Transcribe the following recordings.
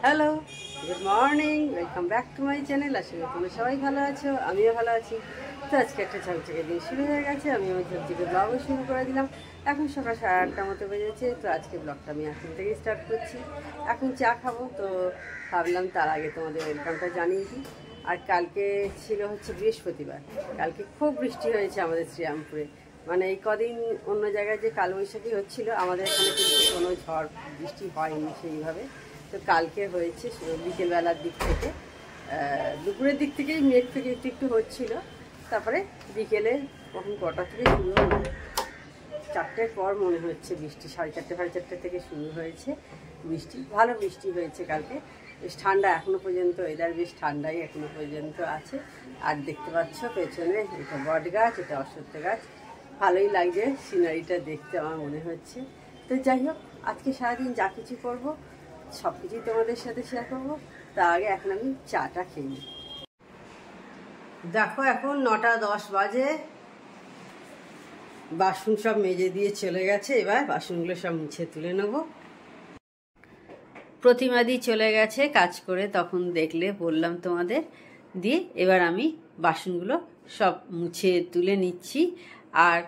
Hello, good morning, welcome back to my channel. আশা করি তোমরা সবাই ভালো আছো, আমিও ভালো আছি। তো আজকে একটা ঝকঝকে দিন শুরু হয়ে গেছে, আমি আমার ঝকঝকে ব্লগও শুরু করে দিলাম। এখন সকাল 8:30 মতো বেজেছে। তো আজকে ব্লগটা আমি এখন থেকেই স্টার্ট করছি। এখন চা খাবো, তো ভাবলাম তার আগে তোমাদের ওয়েলকামটা জানিয়ে দিই। আর কালকে ছিল হচ্ছে বৃহস্পতিবার, কালকে খুব বৃষ্টি হয়েছে আমাদের শ্রীরামপুরে। মানে এই কদিন অন্য জায়গায় যে কালবৈশাখী হচ্ছিল, আমাদের এখানে কিন্তু কোনো ঝড় বৃষ্টি হয়নি সেইভাবে। তো কালকে হয়েছে বিকেলবেলার দিক থেকে, দুপুরের দিক থেকেই মেঘ থেকে একটু একটু হচ্ছিল। তারপরে বিকেলে কখন কটা থেকে শুরু হলো, 4টের পর মনে হচ্ছে বৃষ্টি, 4:30 থেকে শুরু হয়েছে বৃষ্টি। ভালো বৃষ্টি হয়েছে কালকে, বেশ ঠান্ডা এখনও পর্যন্ত, ওয়েদার বেশ ঠান্ডাই এখনও পর্যন্ত আছে। আর দেখতে পাচ্ছ পেছনে এটা বট গাছ, এটা অশ্বত্থ গাছ। ভালোই লাগছে সিনারিটা দেখতে আমার মনে হচ্ছে। তো যাই হোক, আজকে সারাদিন যা কিছু করবো সব কিছুই তোমাদের সাথে শেয়ার করবো। তার আগে এখন আমি চাটা খেয়ে নিই। দেখো এখন 9:10 বাজে, বাসন সব মেজে দিয়ে চলে গেছে। এবার বাসনগুলো সব মুছে তুলে নেবো। প্রতিমাদি চলে গেছে কাজ করে, তখন দেখলে বললাম তোমাদের। দিয়ে এবার আমি বাসনগুলো সব মুছে তুলে নিচ্ছি। আর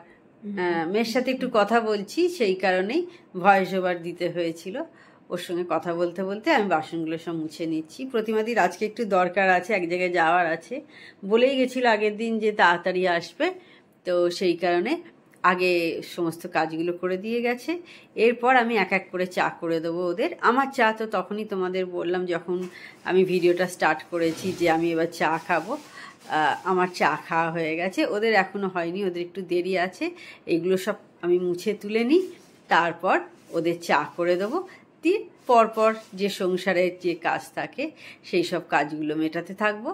মেয়ের সাথে একটু কথা বলছি, সেই কারণেই ভয়েস ওভার দিতে হয়েছিল। ওর সঙ্গে কথা বলতে বলতে আমি বাসনগুলো সব মুছে নিচ্ছি। প্রতিমাদির আজকে একটু দরকার আছে, এক জায়গায় যাওয়ার আছে। বলেই গেছিলো আগের দিন যে তাড়াতাড়ি আসবে, তো সেই কারণে আগে সমস্ত কাজগুলো করে দিয়ে গেছে। এরপর আমি এক এক করে চা করে দেবো ওদের। আমার চা তো তখনই তোমাদের বললাম যখন আমি ভিডিওটা স্টার্ট করেছি যে আমি এবার চা খাবো। আমার চা খাওয়া হয়ে গেছে, ওদের এখনও হয়নি, ওদের একটু দেরি আছে। এগুলো সব আমি মুছে তুলে নিই, তারপর ওদের চা করে দেবো। দিয়ে পরপর যে সংসারের যে কাজ থাকে সেই সব কাজগুলো মেটাতে থাকবো।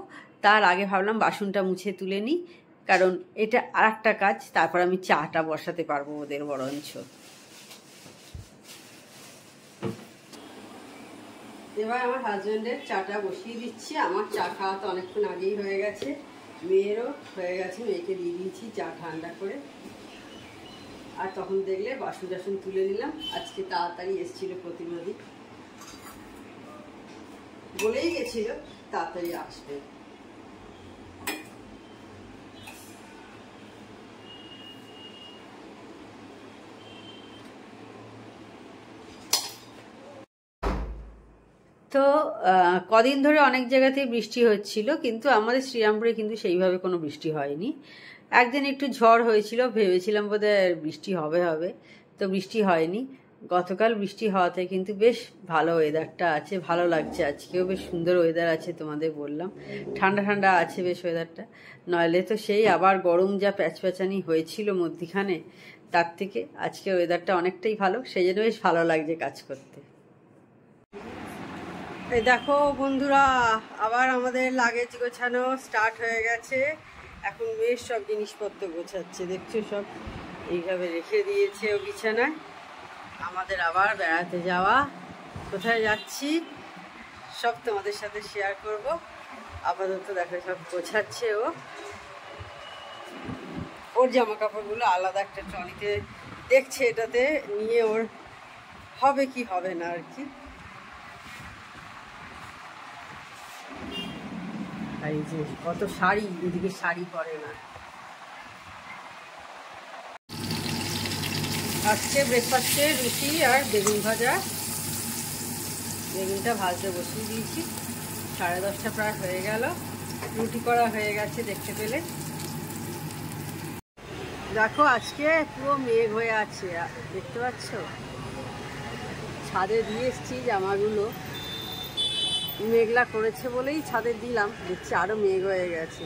তার আগে ভাবলাম বাসনটা মুছে তুলে নিই, কারণ এটা আর একটা কাজ, তারপর আমি চাটা বসাতে পারবো ওদের বরঞ্চ। এবার আমার হাজব্যান্ডের চাটা বসিয়ে দিচ্ছি। আমার চা খাওয়া তো অনেকক্ষণ আগেই হয়ে গেছে, মেয়েরও হয়ে গেছে, মেয়েকে দিয়ে দিয়েছি চা ঠান্ডা করে। আর তখন দেখলে বাসন টাসন তুলে নিলাম। আজকে তাড়াতাড়ি এসেছিল প্রতিমাদি, বলেই গেছিল তাড়াতাড়ি আসবে। তো কদিন ধরে অনেক জায়গাতেই বৃষ্টি হচ্ছিল, কিন্তু আমাদের শ্রীরামপুরে কিন্তু সেইভাবে কোনো বৃষ্টি হয়নি। একদিন একটু ঝড় হয়েছিল, ভেবেছিলাম বোধহয় বৃষ্টি হবে, তো বৃষ্টি হয়নি। গতকাল বৃষ্টি হওয়াতে কিন্তু বেশ ভালো ওয়েদারটা আছে, ভালো লাগছে। আজকেও বেশ সুন্দর ওয়েদার আছে, তোমাদের বললাম ঠান্ডা ঠান্ডা আছে বেশ ওয়েদারটা। নইলে তো সেই আবার গরম যা প্যাচপ্যাচানি হয়েছিল মধ্যিখানে, তার থেকে আজকে ওয়েদারটা অনেকটাই ভালো, সেই জন্য বেশ ভালো লাগছে কাজ করতে। এই দেখো বন্ধুরা, আবার আমাদের লাগেজ গোছানো স্টার্ট হয়ে গেছে। এখন বেশ সব জিনিসপত্র গোছাচ্ছে, দেখছো সব এইভাবে রেখে দিয়েছে ও বিছানায়। আমাদের আবার বেড়াতে যাওয়া, কোথায় যাচ্ছি সব তোমাদের সাথে শেয়ার করব। আপাতত দেখো সব গোছাচ্ছে ও, ওর জামা কাপড়গুলো আলাদা একটা ট্রলিতে দেখছে, এটাতে নিয়ে ওর হবে কি হবে না আর কি। এই যে কত শাড়ি, এদিকে শাড়ি পরে না। আজকে ব্রেকফাস্টে রুটি আর বেগুন ভাজা, বেগুনটা ভাজতে বসিয়ে দিয়েছি। 10:30 প্রায় হয়ে গেল, রুটি করা হয়ে গেছে দেখতে পেলে। দেখো আজকে পুরো মেঘ হয়ে আছে, দেখতে পাচ্ছ। ছাদে দিয়ে এসছি জামাগুলো, মেঘলা করেছে বলেই ছাদে দিলাম, দেখছি আরো মেঘ হয়ে গেছে।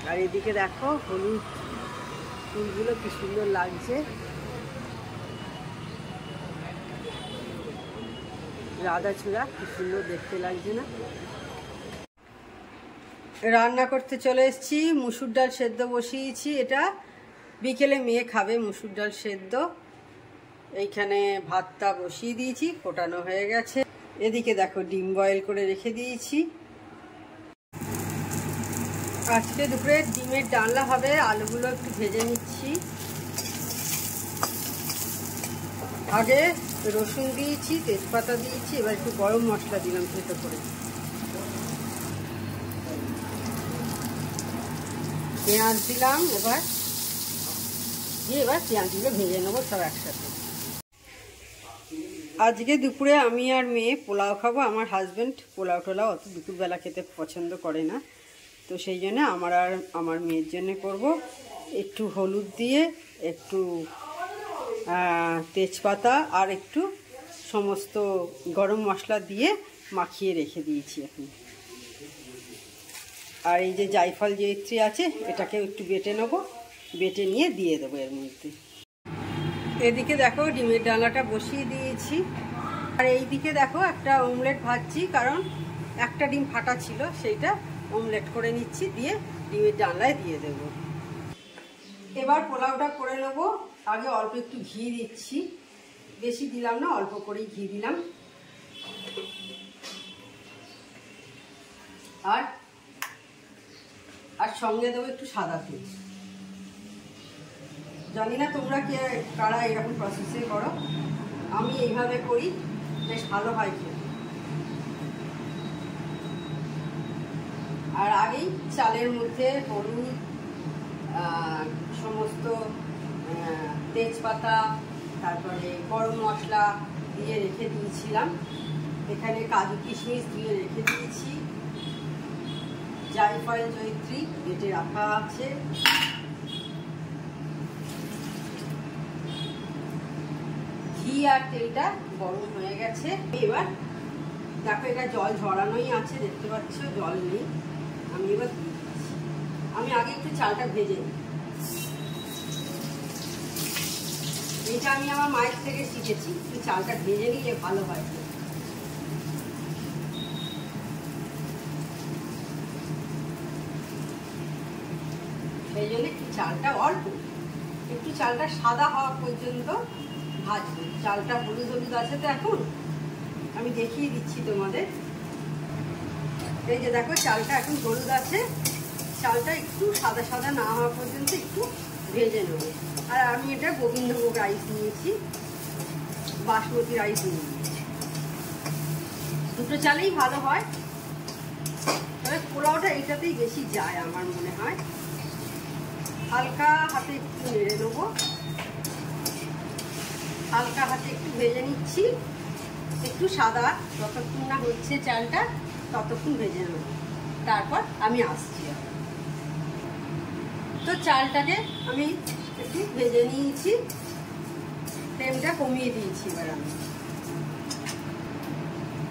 আর এদিকে দেখো হলুদ ফুলগুলো কি সুন্দর লাগছে, রাধাচূড়া কি সুন্দর দেখতে লাগছে না। রান্না করতে চলে এসেছি, মুসুর ডাল সেদ্ধ বসিয়েছি। এটা বিকেলে মেয়ে খাবে মুসুর ডাল সেদ্ধ। এইখানে ভাতটা বসিয়ে দিয়েছি, ফোটানো হয়ে গেছে। এদিকে দেখো ডিম বয়েল করে রেখে দিয়েছি। আজকে দুপুরে ডিমের ডালনা হবে, আলুগুলো একটু ভেজে নিচ্ছি। আগে রসুন দিয়েছি, তেজপাতা দিয়েছি, এবার একটু গরম মশলা দিলাম থেতো করে, পেঁয়াজ দিলাম। এবার পেঁয়াজগুলো ভেজে নেবো সব একসাথে। আজকে দুপুরে আমি আর মেয়ে পোলাও খাবো। আমার হাজব্যান্ড পোলাও টোলাও অত দুপুরবেলা খেতে পছন্দ করে না, তো সেই জন্য আমার আর আমার মেয়ের জন্য করব। একটু হলুদ দিয়ে, একটু তেজপাতা আর একটু সমস্ত গরম মশলা দিয়ে মাখিয়ে রেখে দিয়েছি এখন। আর এই যে জায়ফল জয়িত্রী আছে, এটাকে একটু বেটে নেবো, বেটে নিয়ে দিয়ে দেবো এর মধ্যে। এদিকে দেখো ডিমের ডালাটা বসিয়ে দিয়েছি, আর এই দিকে দেখো একটা অমলেট ভাজছি, কারণ একটা ডিম ফাটা ছিল, সেইটা অমলেট করে নিচ্ছি, দিয়ে ডিমের ডালায় দিয়ে দেব। এবার পোলাওটা করে নেব। আগে অল্প একটু ঘি দিচ্ছি, বেশি দিলাম না, অল্প করেই ঘি দিলাম। আর সঙ্গে দেবো একটু সাদা তেল। জানি না তোমরা কারা এরকম প্রসেসে করো, আমি এইভাবে করি, বেশ ভালো হয় খেতে। আর আগেই চালের মধ্যে হলুদ, সমস্ত তেজপাতা, তারপরে গরম মশলা দিয়ে রেখে দিয়েছিলাম। এখানে কাজু কিশমিশ দিয়ে রেখে দিয়েছি, জায়ফল জয়িত্রী বেটে রাখা আছে। ঘি আর তেলটা গরম হয়ে গেছে। এবার দেখো এটা জল ঝরানোই আছে, দেখতে পাচ্ছ জল নেই। আমি এবার আমি আগে একটু চালটা ভেজে নিই। এটা আমি আমার মায়ের থেকে শিখেছি, চালটা ভেজে নিলে ভালো হয়। সেই জন্য একটু চালটা অল্প, একটু চালটা সাদা হওয়া পর্যন্ত ভাজবো। চালটা হলুদ হলুদ আছে তো এখন, আমি দেখিয়ে দিচ্ছি তোমাদের। এই যে দেখো চালটা এখন হলুদ আছে, চালটা একটু সাদা সাদা না হওয়া পর্যন্ত একটু ভেজে নেবো। আর আমি এটা গোবিন্দভোগ রাইস নিয়েছি, বাসমতি রাইস নিয়েছি। দুটো চালেই ভালো হয়, তবে পোলাওটা এটাতেই বেশি যায় আমার মনে হয়। হালকা হাতে একটু নেড়ে নেবো, হালকা হাতে একটু ভেজে নিচ্ছি। একটু সাদা যতক্ষণ না হচ্ছে চালটা, ততক্ষণ ভেজে নেব, তারপর আমি আসছি। তো চালটাকে আমি একটু ভেজে নিয়েছি, ফ্লেমটা কমিয়ে দিয়েছি। এবার আমি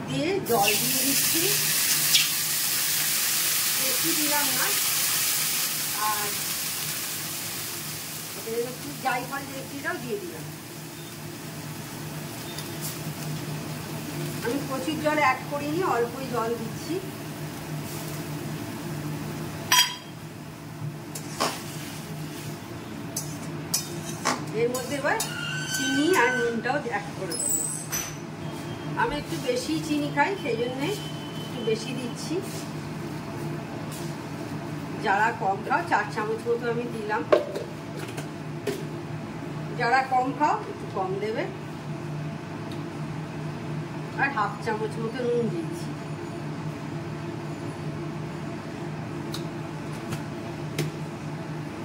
দিয়ে জল দিয়ে দিচ্ছি, বেশি দিলাম না। আর একটু জায়ফল জয়িত্রীটাও দিয়ে দিলাম। আমি প্রচুর জল অ্যাড করিনি, অল্পই জল দিচ্ছি। এর মধ্যে এবার চিনি আর নুনটাও অ্যাড করে দেবো। আমি একটু বেশি চিনি খাই, সেই জন্যে একটু বেশি দিচ্ছি। যারা কম খাও 4 চামচ মতো আমি দিলাম, যারা কম খাও একটু কম দেবে। আর হাফ চামচ মতো নুন দিচ্ছি।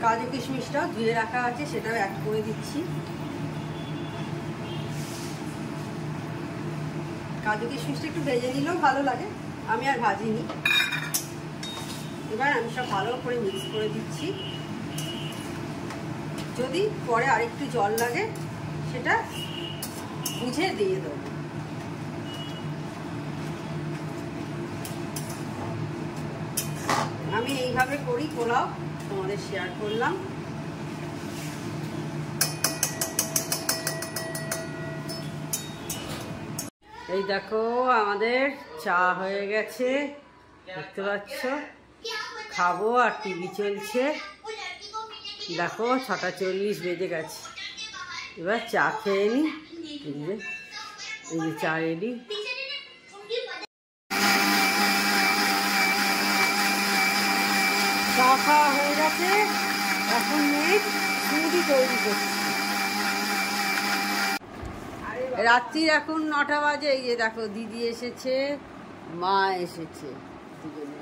কাজু কিশমিশটাও ধুয়ে রাখা আছে, সেটাও অ্যাড করে দিচ্ছি। কাজু কিশমিশটা একটু ভেজে নিলেও ভালো লাগে, আমি আর ভাজিনি। এবার আমি সব ভালো করে মিক্স করে দিচ্ছি। যদি পরে আরেকটু জল লাগে সেটা বুঝে দিয়ে দেবো। আমি এইভাবে করি পোলাও, তোমাদের শেয়ার করলাম। এই দেখো আমাদের চা হয়ে গেছে, দেখতে পাচ্ছ। খাবো আর টিভি চলছে। দেখো 6:40 বেজে গেছে, এবার চা খেয়ে নি। এই যে চা রেডি। চা খাওয়া হয়ে গেছে, এখন মেয়ে স্মুদি তৈরি করছি। আরে রাত্রির এখন 9টা বাজে। এই যে দেখো দিদি এসেছে, মা এসেছে, দুজনে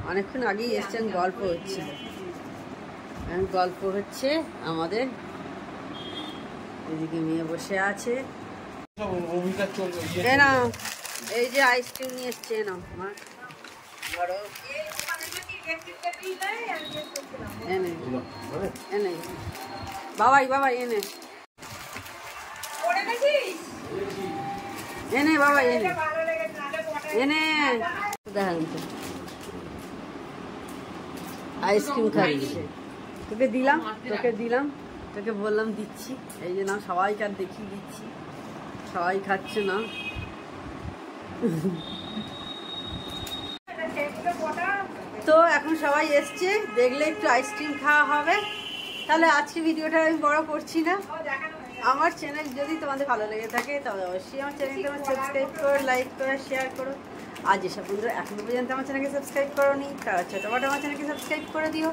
অনেকক্ষণ আগেই এসছেন। গল্প হচ্ছে, গল্প হচ্ছে আমাদের। এদিকে মেয়ে বসে আছে। না এই যে আইসক্রিম নিয়ে এসছে না মা, বড় এনে এনে বাবাই বাবাই এনে এনে বাবাই এনে এনে দেখেন তো আইসক্রিম খাইছে। তোকে দিলাম, তোকে বললাম দিচ্ছি, এই যে না সবাইকার দেখিয়ে দিচ্ছি, সবাই খাচ্ছে না। তো এখন সবাই এসছে, দেখলে একটু আইসক্রিম খাওয়া হবে। তাহলে আজকে ভিডিওটা আমি বড় করছি না। আমার চ্যানেল যদি তোমাদের ভালো লেগে থাকে তবে অবশ্যই আমার চ্যানেলটা সাবস্ক্রাইব করো, লাইক করো, শেয়ার করো। আর যেসব বন্ধুরা এখনো পর্যন্ত আমার চ্যানেলকে সাবস্ক্রাইব করোনি তারা ছোটখাটো আমার চ্যানেলকে সাবস্ক্রাইব করে দিও।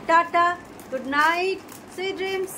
Tata, good night, sweet dreams.